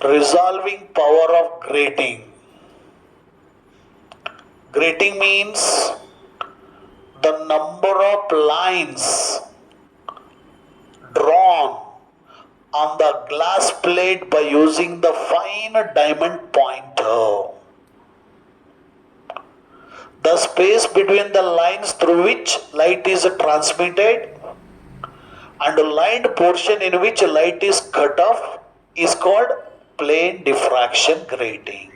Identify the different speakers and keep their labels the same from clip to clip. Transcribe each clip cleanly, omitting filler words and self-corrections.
Speaker 1: Resolving power of grating. Grating means the number of lines drawn on the glass plate by using the fine diamond pointer. The space between the lines through which light is transmitted and a lined portion in which light is cut off is called plane diffraction grating.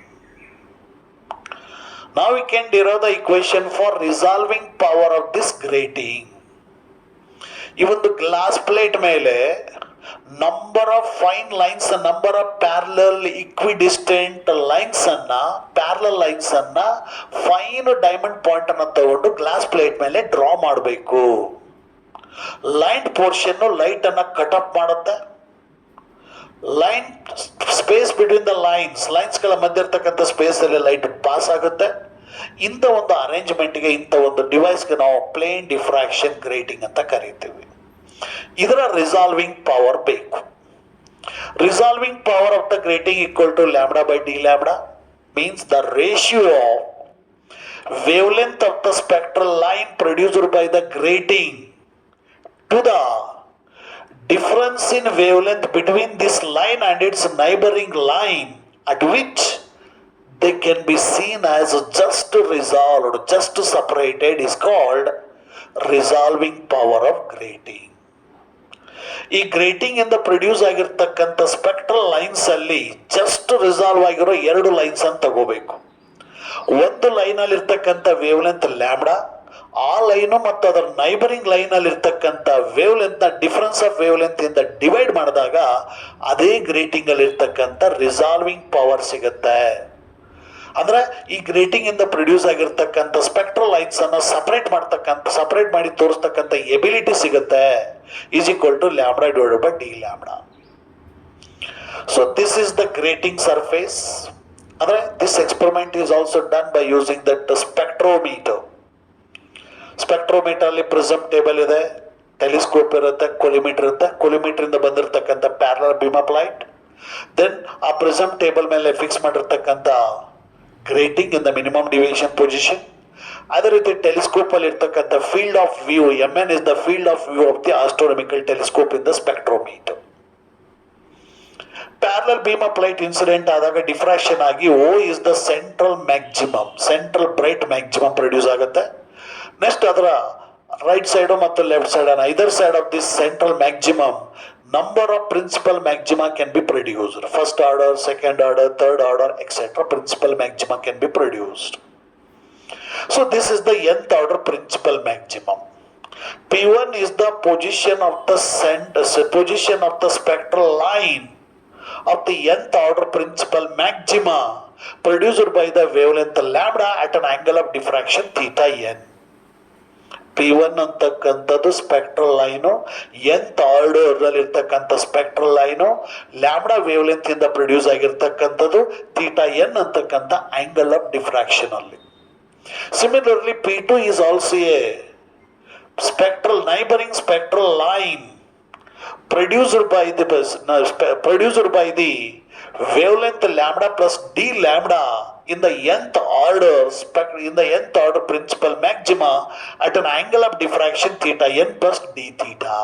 Speaker 1: Now we can derive the equation for resolving power of this grating. ಈ ಒಂದು glass plate ಮೇಲೆ number of fine lines, number of parallel equidistant lines ಅನ್ನ fine diamond point ಅನ್ನ ತಗೊಂಡು glass plate ಮೇಲೆ draw ಮಾಡಬೇಕು. Line portion light ಅನ್ನ cut up ಮಾಡುತ್ತೆ. Line space between the lines ಗಳ ಮಧ್ಯೆ ಇರ್ತಕ್ಕಂಥ ಸ್ಪೇಸ್ ಅಲ್ಲಿ ಲೈಟ್ ಪಾಸ್ ಆಗುತ್ತೆ. ಇಂಥ ಒಂದು ಅರೇಂಜ್ಮೆಂಟ್ಗೆ, ಇಂಥ ಒಂದು ಡಿವೈಸ್ಗೆ ನಾವು ಪ್ಲೇನ್ ಡಿಫ್ರಾಕ್ಷನ್ ಗ್ರೇಟಿಂಗ್ ಅಂತ ಕರೀತೀವಿ. ಇದರ ರಿಸಾಲ್ವಿಂಗ್ ಪವರ್ ಬೇಕು. Resolving power of the grating equal to lambda by D lambda means the ratio of wavelength of the spectral line produced by the grating to the difference in wavelength between this line and its neighboring line at which they can be seen as just resolved, just separated is called resolving power of grating. ಈ grating ಇಂದ produce ಆಗಿರ್ತಕ್ಕಂಥ spectral lines ಅಲ್ಲಿ just resolve ಆಗಿರೋ 2 lines ಅಂತ ತಗೋಬೇಕು. ಒಂದು line ಅಲ್ಲಿ ಇರ್ತಕ್ಕಂಥ ವೇವ್ ಲೆಂತ್ ಲ್ಯಾಂಬ್ಡಾ, ಆ ಲೈನು ಮತ್ತು ಅದರ ನೈಬರಿಂಗ್ ಲೈನ್ ಅಲ್ಲಿ ಇರ್ತಕ್ಕಂಥ wave length difference of wavelength ಇಂದ ಡಿವೈಡ್ ಮಾಡಿದಾಗ ಅದೇ ಗ್ರೇಟಿಂಗ್ ಅಲ್ಲಿ ಇರ್ತಕ್ಕಂಥ ರಿಸಾಲ್ವಿಂಗ್ ಪವರ್ ಸಿಗುತ್ತೆ. ಅಂದ್ರೆ ಈ ಗ್ರೇಟಿಂಗ್ ಇಂದ ಪ್ರೊಡ್ಯೂಸ್ ಆಗಿರ್ತಕ್ಕಂಥ ಸ್ಪೆಕ್ಟ್ರಲ್ ಲೈನ್ಸ್ ಅನ್ನ ಸಪರೇಟ್ ಮಾಡಿ ತೋರಿಸ್ತಕ್ಕಂಥ ಎಬಿಲಿಟಿ ಸಿಗುತ್ತೆ. Is equal to lambda divided by D lambda. So this is the grating surface. ಅಂದ್ರೆ this experiment is also done by using that spectrometer. Spectrometer ಅಲ್ಲಿ ಪ್ರಿಸಮ್ ಟೇಬಲ್ ಇದೆ, telescope ಇರುತ್ತೆ, collimator ಇರುತ್ತೆ. Collimator ಇಂದ ಬಂದಿರತಕ್ಕಂಥ parallel beam of light, then ಆ prism table ಮೇಲೆ fix ಮಾಡಿರ್ತಕ್ಕಂಥ grating in the minimum deviation position. ಅದೇ ರೀತಿ ಟೆಲಿಸ್ಕೋಪ್ ಅಲ್ಲಿ ಇರ್ತಕ್ಕಂಥ field of view, MN is the field of view of the astronomical telescope in the spectrometer. Parallel beam of light incident ಆದಾಗ diffraction ಆಗಿ O is the central bright maximum produce ಆಗುತ್ತೆ. Next ಅದರ right side ಮತ್ತು left side either side of this central maximum number of principal maxima can be produced. First order, second order, third order, etc. Principal maxima can be produced. So this is the nth order principal maximum. P1 is the position of the spectral line of the nth order principal maxima produced by the wavelength lambda at an angle of diffraction theta n. P1 ಅಂತಕ್ಕಂಥದ್ದು spectral line, nth order ಅಲ್ಲಿ ಇರ್ತಕ್ಕಂಥ spectral line, lambda wavelength ಇಂದ produce ಆಗಿರ್ತಕ್ಕಂಥದ್ದು theta N ಅಂತಕ್ಕಂಥ angle of diffraction ಅಲ್ಲಿ. Similarly P2 is also a neighboring spectral line produced by the wavelength lambda plus d lambda in the nth order principal maxima at an angle of diffraction theta n plus d theta.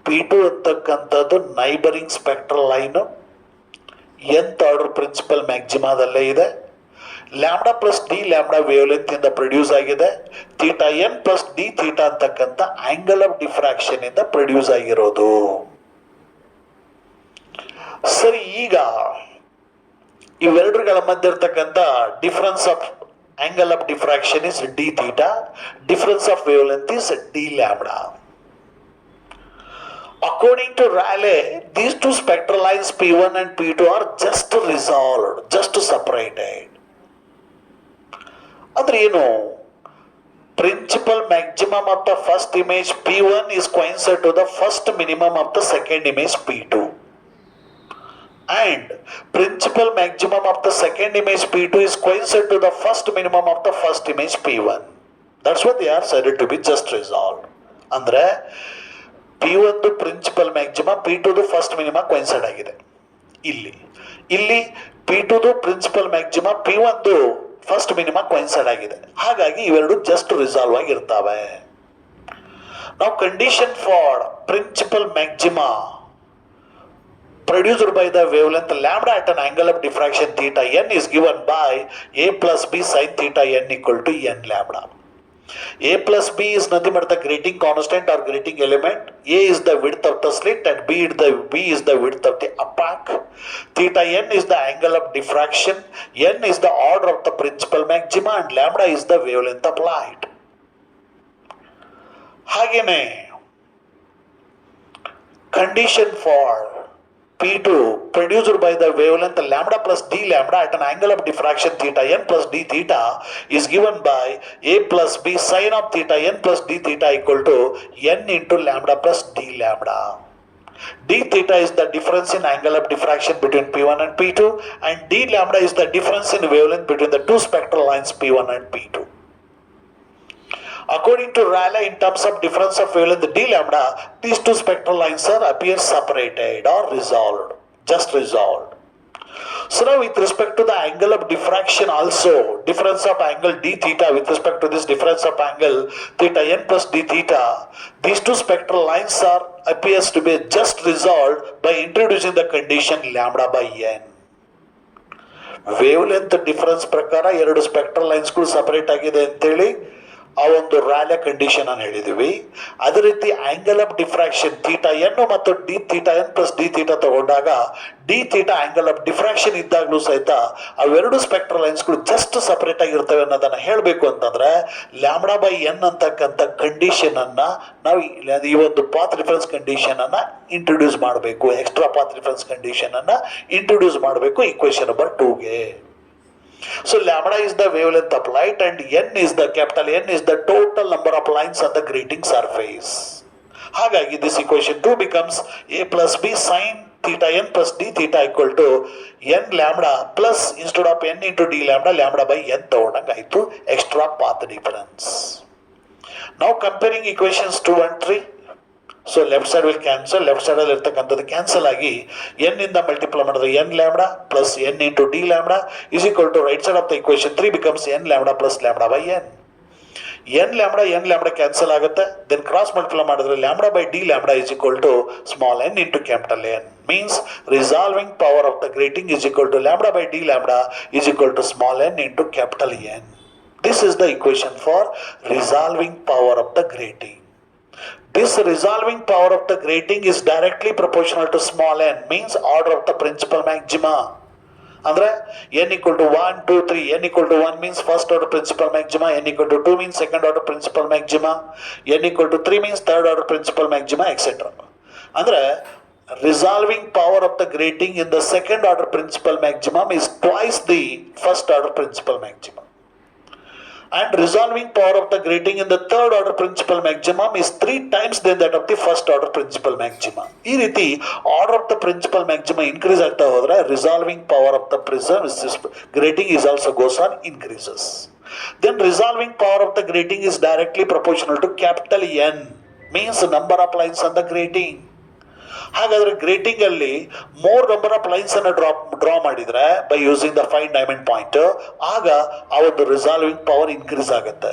Speaker 1: P2 ಅಂತಕ್ಕಂಥದ್ದು neighbouring spectral line, nth order principal ಮ್ಯಾಕ್ಸಿಮಾದಲ್ಲೇ ಇದೆ. Lambda plus D lambda wavelength ಇಂದ produce ಆಗಿದೆ. Theta N plus D theta ಅಂತಕ್ಕಂಥ angle of diffraction ಇಂದ produce ಆಗಿರೋದು. ಸರಿ, ಈಗ ಇವೆರಡರ ಮಧ್ಯೆ ಇರ್ತಕ್ಕಂಥ difference of angle of diffraction is D theta, difference of wavelength is D lambda. According to Rayleigh, these two spectral lines P1 and P2 are just resolved, just separated. ಅಂದ್ರೆ ಏನು? Principal maximum of the first image P1 is coincident to the first minimum of the second image P2. And principal maximum of the second image P2 is coincident to the first minimum of the first image P1. That's what they are said to be just resolved. ಅಂದ್ರೆ P1 principal maxima, P2 first minima coincide ಆಗಿದೆ. ಇಲ್ಲಿ P2 principal maxima P1 first minima coincide ಆಗಿದೆ, ಹಾಗಾಗಿ ಇವೆರಡು just resolve ಆಗಿರ್ತವೆ. ನಾವು condition for principal maxima produced by the wavelength lambda at an angle of diffraction theta n is given by a plus b sin theta n equal to n lambda. A plus b is nothing but the grating constant or grating element. A is the width of the slit and b is the width of the opaque. Theta n is the angle of diffraction. N is the order of the principal maxima and lambda is the wavelength of light. ಹಾಗೇನೆ condition for P2 produced by the wavelength lambda plus d lambda at an angle of diffraction theta n plus d theta is given by a plus b sin of theta n plus d theta equal to n into lambda plus d lambda. D theta is the difference in angle of diffraction between P1 and P2 and d lambda is the difference in wavelength between the two spectral lines P1 and P2. According to Rayleigh, in terms of difference of wavelength d lambda, these two spectral lines appear separated or resolved, just resolved. So now with respect to the angle of diffraction also, difference of angle d theta with respect to this difference of angle theta n plus d theta, these two spectral lines appears to be just resolved by introducing the condition lambda by n. Wavelength difference ಪ್ರಕಾರ ಎರಡು spectral ಲೈನ್ಸ್ಗಳು separate ಆಗಿದೆ ಅಂತೇಳಿ ಆ ಒಂದು ರಾಲೆ condition ಅನ್ನು ಹೇಳಿದ್ವಿ. ಅದೇ ರೀತಿ angle of diffraction theta N ಮತ್ತು D theta N plus D theta ತಗೊಂಡಾಗ D theta angle of diffraction ಇದ್ದಾಗಲೂ ಸಹಿತ ಅವೆರಡು ಸ್ಪೆಕ್ಟ್ರಲ್ ಲೈನ್ಸ್ಗಳು ಜಸ್ಟ್ ಸಪರೇಟ್ ಆಗಿರ್ತವೆ ಅನ್ನೋದನ್ನ ಹೇಳಬೇಕು ಅಂತಂದ್ರೆ ಲ್ಯಾಂಬ್ಡಾ ಬೈ ಎನ್ ಅಂತಕ್ಕಂಥ ಕಂಡೀಷನ್ ಅನ್ನ ನಾವು ಈ ಒಂದು ಪಾತ್ ರಿಫರೆನ್ಸ್ ಕಂಡೀಷನ್ ಅನ್ನ ಇಂಟ್ರೊಡ್ಯೂಸ್ ಮಾಡಬೇಕು, ಎಕ್ಸ್ಟ್ರಾ ಪಾತ್ ರಿಫರೆನ್ಸ್ ಕಂಡೀಷನ್ ಅನ್ನ ಇಂಟ್ರೊಡ್ಯೂಸ್ ಮಾಡಬೇಕು ಈಕ್ವೇಷನ್ ನಂಬರ್ 2ಗೆ. So lambda is the wavelength of light and n is the capital N is the total number of lines on the grating surface. ಹಾಗಾಗಿ this equation 2 becomes a plus b sin theta n plus d theta equal to n lambda plus instead of n into d lambda lambda by n ತಗೊಂಡಂಗೆ ಆಯಿತು extra path difference. Now comparing equations 2 and 3. So left side will cancel, left side ಅಲ್ಲಿ ಇರ್ತಕ್ಕಂಥದ್ದು cancel ಆಗಿ n ಇಂದ multiply ಮಾಡಿದ್ರೆ n lambda plus n into d lambda is equal to right side of the equation 3 becomes n lambda plus lambda by n. n lambda cancel ಆಗುತ್ತೆ, then cross multiply ಮಾಡಿದ್ರೆ lambda by d lambda is equal to small n into capital N. Means resolving power of the grating is equal to lambda by d lambda is equal to small n into capital N. This is the equation for resolving power of the grating. This resolving power of the grating is directly proportional to small n, means order of the principal maxima. Andre n equal to 1, 2, 3, n equal to 1 means first order principal maxima, n equal to 2 means second order principal maxima, n equal to 3 means third order principal maxima, etc. Andre resolving power of the grating in the second order principal maximum is twice the first order principal maximum. And resolving power of the grating in the third order principal maximum is 3 times than that of the first order principal maximum. ಈ ರೀತಿ order of the principal maximum increase ಆಗ್ತಾ ಹೋದ್ರೆ resolving power of the prism grating is also goes on increases. Then resolving power of the grating is directly proportional to capital N, means number of lines on the grating. ಹಾಗಾದ್ರೆ grating ಅಲ್ಲಿ more number of lines ಅನ್ನು draw ಮಾಡಿದ್ರೆ by using the fine diamond point, ಆಗ ಆ ಒಂದು resolving power increase ಆಗುತ್ತೆ.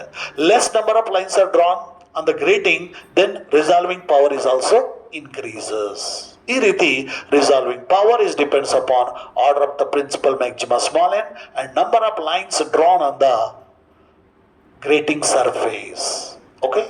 Speaker 1: Less number of lines are drawn on the grating, then resolving power is also increases. ಈ ರೀತಿ resolving power is depends upon order of the principal maxima small n and number of lines drawn on the grating surface. Okay.